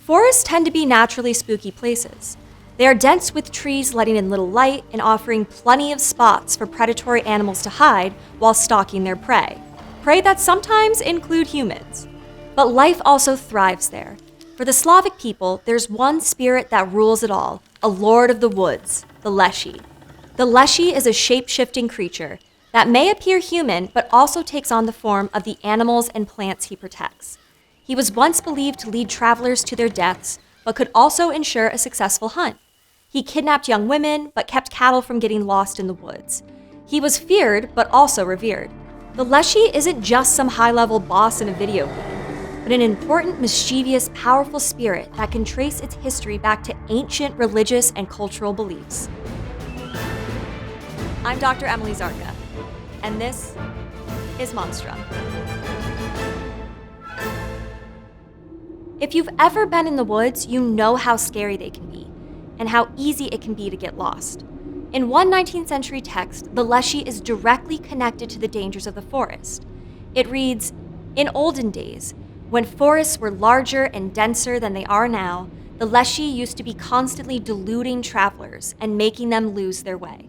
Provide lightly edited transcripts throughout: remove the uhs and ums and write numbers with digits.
Forests tend to be naturally spooky places. They are dense with trees letting in little light and offering plenty of spots for predatory animals to hide while stalking their prey that sometimes include humans. But life also thrives there. For the Slavic people, there's one spirit that rules it all, a lord of the woods, the Leshy. The Leshy is a shape-shifting creature that may appear human but also takes on the form of the animals and plants he protects. He was once believed to lead travelers to their deaths, but could also ensure a successful hunt. He kidnapped young women, but kept cattle from getting lost in the woods. He was feared, but also revered. The Leshy isn't just some high-level boss in a video game, but an important, mischievous, powerful spirit that can trace its history back to ancient religious and cultural beliefs. I'm Dr. Emily Zarka, and this is Monstrum. If you've ever been in the woods, you know how scary they can be, and how easy it can be to get lost. In one 19th century text, the Leshy is directly connected to the dangers of the forest. It reads, "In olden days, when forests were larger and denser than they are now, the Leshy used to be constantly deluding travelers and making them lose their way."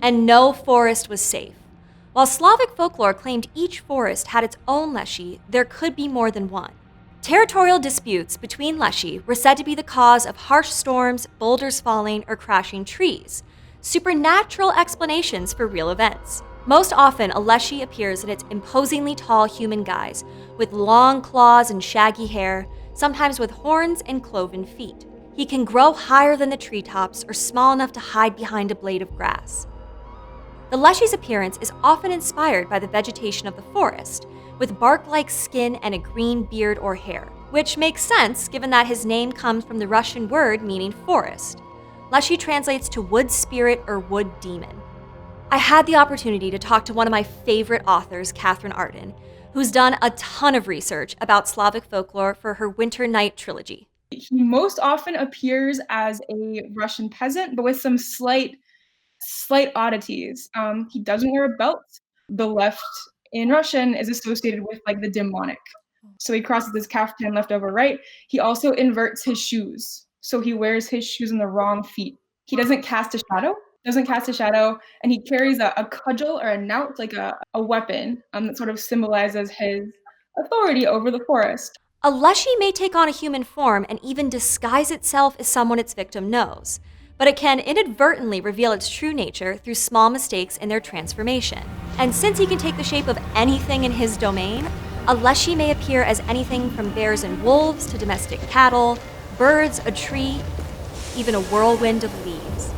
And no forest was safe. While Slavic folklore claimed each forest had its own Leshy, there could be more than one. Territorial disputes between Leshy were said to be the cause of harsh storms, boulders falling, or crashing trees, supernatural explanations for real events. Most often, a Leshy appears in its imposingly tall human guise, with long claws and shaggy hair, sometimes with horns and cloven feet. He can grow higher than the treetops or small enough to hide behind a blade of grass. The Leshy's appearance is often inspired by the vegetation of the forest, with bark-like skin and a green beard or hair, which makes sense given that his name comes from the Russian word meaning forest. Leshy translates to wood spirit or wood demon. I had the opportunity to talk to one of my favorite authors, Katherine Arden, who's done a ton of research about Slavic folklore for her Winter Night trilogy. He most often appears as a Russian peasant, but with some slight oddities. He doesn't wear a belt. The left in Russian is associated with like the demonic. So he crosses his kaftan left over right. He also inverts his shoes. So he wears his shoes on the wrong feet. He doesn't cast a shadow, and he carries a cudgel or a knout, like a weapon that sort of symbolizes his authority over the forest. A Leshy may take on a human form and even disguise itself as someone its victim knows, but it can inadvertently reveal its true nature through small mistakes in their transformation. And since he can take the shape of anything in his domain, a Leshy may appear as anything from bears and wolves to domestic cattle, birds, a tree, even a whirlwind of leaves.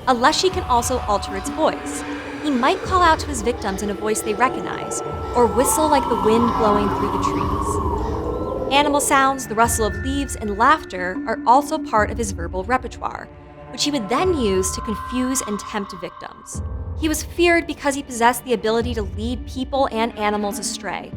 A Leshy can also alter its voice. He might call out to his victims in a voice they recognize, or whistle like the wind blowing through the trees. Animal sounds, the rustle of leaves, and laughter are also part of his verbal repertoire, which he would then use to confuse and tempt victims. He was feared because he possessed the ability to lead people and animals astray,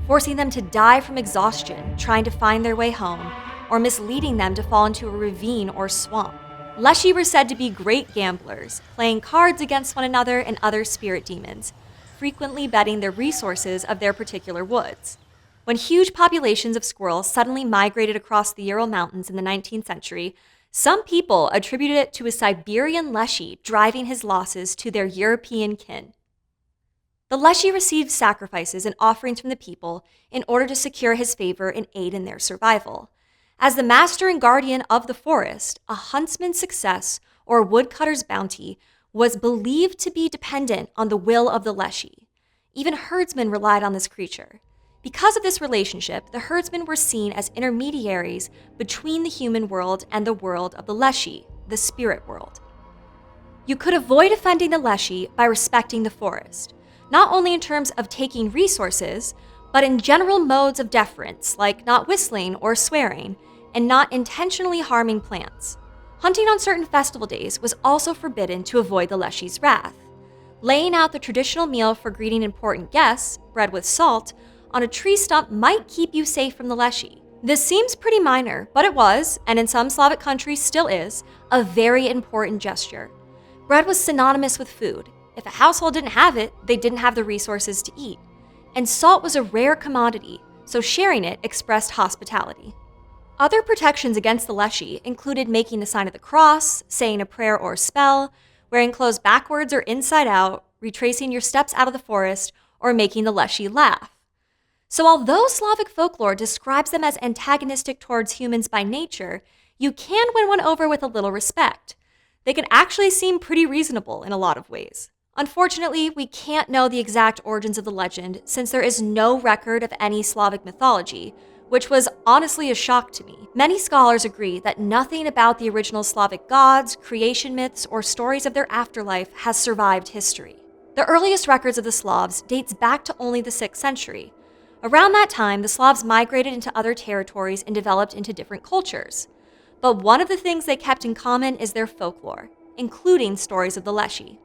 forcing them to die from exhaustion trying to find their way home, or misleading them to fall into a ravine or swamp. Leshy were said to be great gamblers, playing cards against one another and other spirit demons, frequently betting their resources of their particular woods. When huge populations of squirrels suddenly migrated across the Ural Mountains in the 19th century, some people attributed it to a Siberian Leshy driving his losses to their European kin. The Leshy received sacrifices and offerings from the people in order to secure his favor and aid in their survival. As the master and guardian of the forest, a huntsman's success or a woodcutter's bounty was believed to be dependent on the will of the Leshy. Even herdsmen relied on this creature. Because of this relationship, the herdsmen were seen as intermediaries between the human world and the world of the Leshy, the spirit world. You could avoid offending the Leshy by respecting the forest, not only in terms of taking resources, but in general modes of deference, like not whistling or swearing, and not intentionally harming plants. Hunting on certain festival days was also forbidden to avoid the Leshy's wrath. Laying out the traditional meal for greeting important guests, bread with salt, on a tree stump might keep you safe from the Leshy. This seems pretty minor, but it was, and in some Slavic countries still is, a very important gesture. Bread was synonymous with food. If a household didn't have it, they didn't have the resources to eat. And salt was a rare commodity, so sharing it expressed hospitality. Other protections against the Leshy included making the sign of the cross, saying a prayer or spell, wearing clothes backwards or inside out, retracing your steps out of the forest, or making the Leshy laugh. So although Slavic folklore describes them as antagonistic towards humans by nature, you can win one over with a little respect. They can actually seem pretty reasonable in a lot of ways. Unfortunately, we can't know the exact origins of the legend since there is no record of any Slavic mythology, which was honestly a shock to me. Many scholars agree that nothing about the original Slavic gods, creation myths, or stories of their afterlife has survived history. The earliest records of the Slavs dates back to only the 6th century. Around that time, the Slavs migrated into other territories and developed into different cultures. But one of the things they kept in common is their folklore, including stories of the Leshy.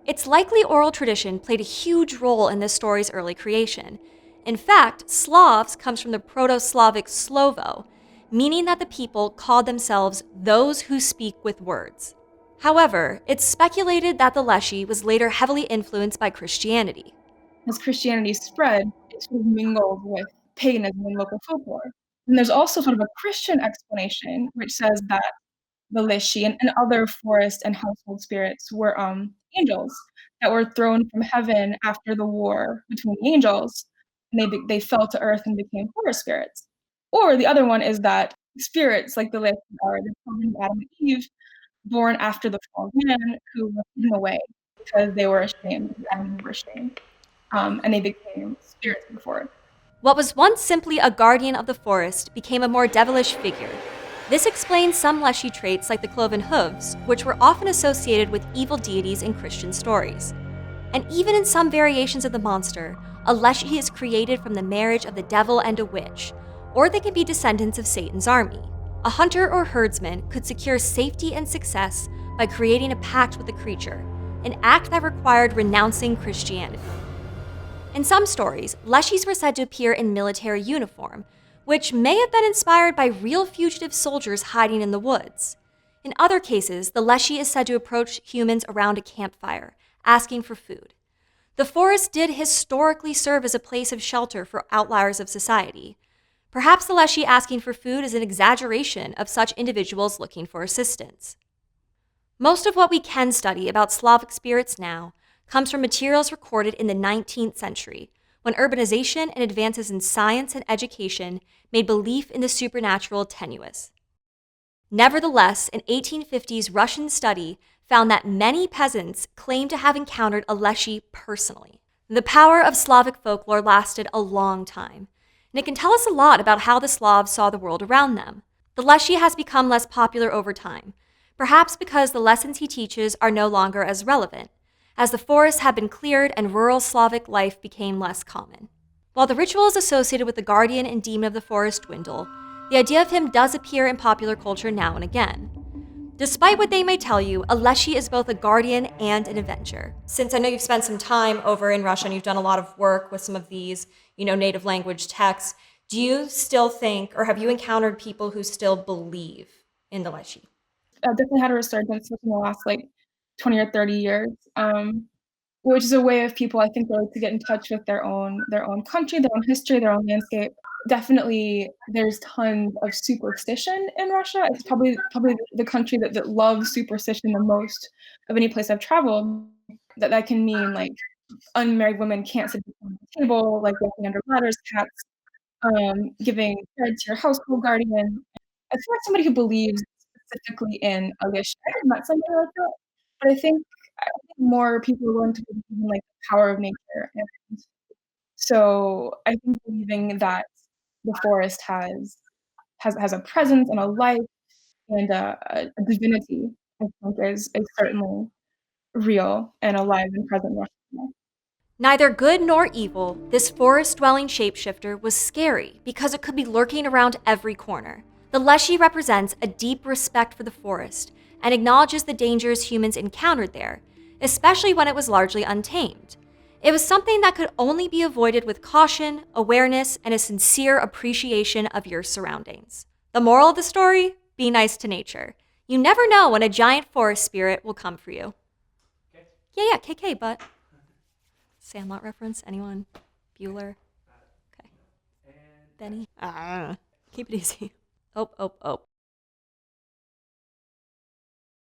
It's likely oral tradition played a huge role in this story's early creation. In fact, Slavs comes from the Proto-Slavic slovo, meaning that the people called themselves those who speak with words. However, it's speculated that the Leshy was later heavily influenced by Christianity. As Christianity spread, it sort of mingled with paganism and local folklore. And there's also sort of a Christian explanation, which says that the Leshy and other forest and household spirits were angels that were thrown from heaven after the war between the angels, and they fell to earth and became forest spirits. Or the other one is that spirits like the Leshy are the children of Adam and Eve, born after the fall of man, who were hidden away because they were ashamed, Adam and Eve were ashamed, and they became spirits before. What was once simply a guardian of the forest became a more devilish figure. This explains some Leshy traits like the cloven hooves, which were often associated with evil deities in Christian stories. And even in some variations of the monster, a Leshy is created from the marriage of the devil and a witch, or they can be descendants of Satan's army. A hunter or herdsman could secure safety and success by creating a pact with the creature, an act that required renouncing Christianity. In some stories, Leshies were said to appear in military uniform, which may have been inspired by real fugitive soldiers hiding in the woods. In other cases, the Leshy is said to approach humans around a campfire, asking for food. The forest did historically serve as a place of shelter for outliers of society. Perhaps the Leshy asking for food is an exaggeration of such individuals looking for assistance. Most of what we can study about Slavic spirits now comes from materials recorded in the 19th century, when urbanization and advances in science and education made belief in the supernatural tenuous. Nevertheless, an 1850s Russian study found that many peasants claimed to have encountered a Leshy personally. The power of Slavic folklore lasted a long time, and it can tell us a lot about how the Slavs saw the world around them. The Leshy has become less popular over time, perhaps because the lessons he teaches are no longer as relevant, as the forests have been cleared and rural Slavic life became less common. While the rituals associated with the guardian and demon of the forest dwindle, the idea of him does appear in popular culture now and again. Despite what they may tell you, a Leshy is both a guardian and an avenger. Since I know you've spent some time over in Russia and you've done a lot of work with some of these, native language texts, do you still think, or have you encountered people who still believe in the Leshy? I've definitely had a resurgence within the last, 20 or 30 years, which is a way of people, I think, really to get in touch with their own country, their own history, their own landscape. Definitely, there's tons of superstition in Russia. It's probably the country that loves superstition the most of any place I've traveled. That can mean, unmarried women can't sit at the table, walking under ladders, cats, giving bread to your household guardian. I feel like somebody who believes specifically in a wish. I haven't met somebody like that, but I think more people are willing to believe in, the power of nature, and so I think believing that the forest has a presence and a life and a divinity, I think is certainly real and alive and present in Russia. Neither good nor evil, this forest-dwelling shapeshifter was scary because it could be lurking around every corner. The Leshy represents a deep respect for the forest and acknowledges the dangers humans encountered there, especially when it was largely untamed. It was something that could only be avoided with caution, awareness, and a sincere appreciation of your surroundings. The moral of the story? Be nice to nature. You never know when a giant forest spirit will come for you. Okay. Yeah, KK, but... Sandlot reference? Anyone? Bueller? Okay. And Benny? Keep it easy. Oh, oh, oh.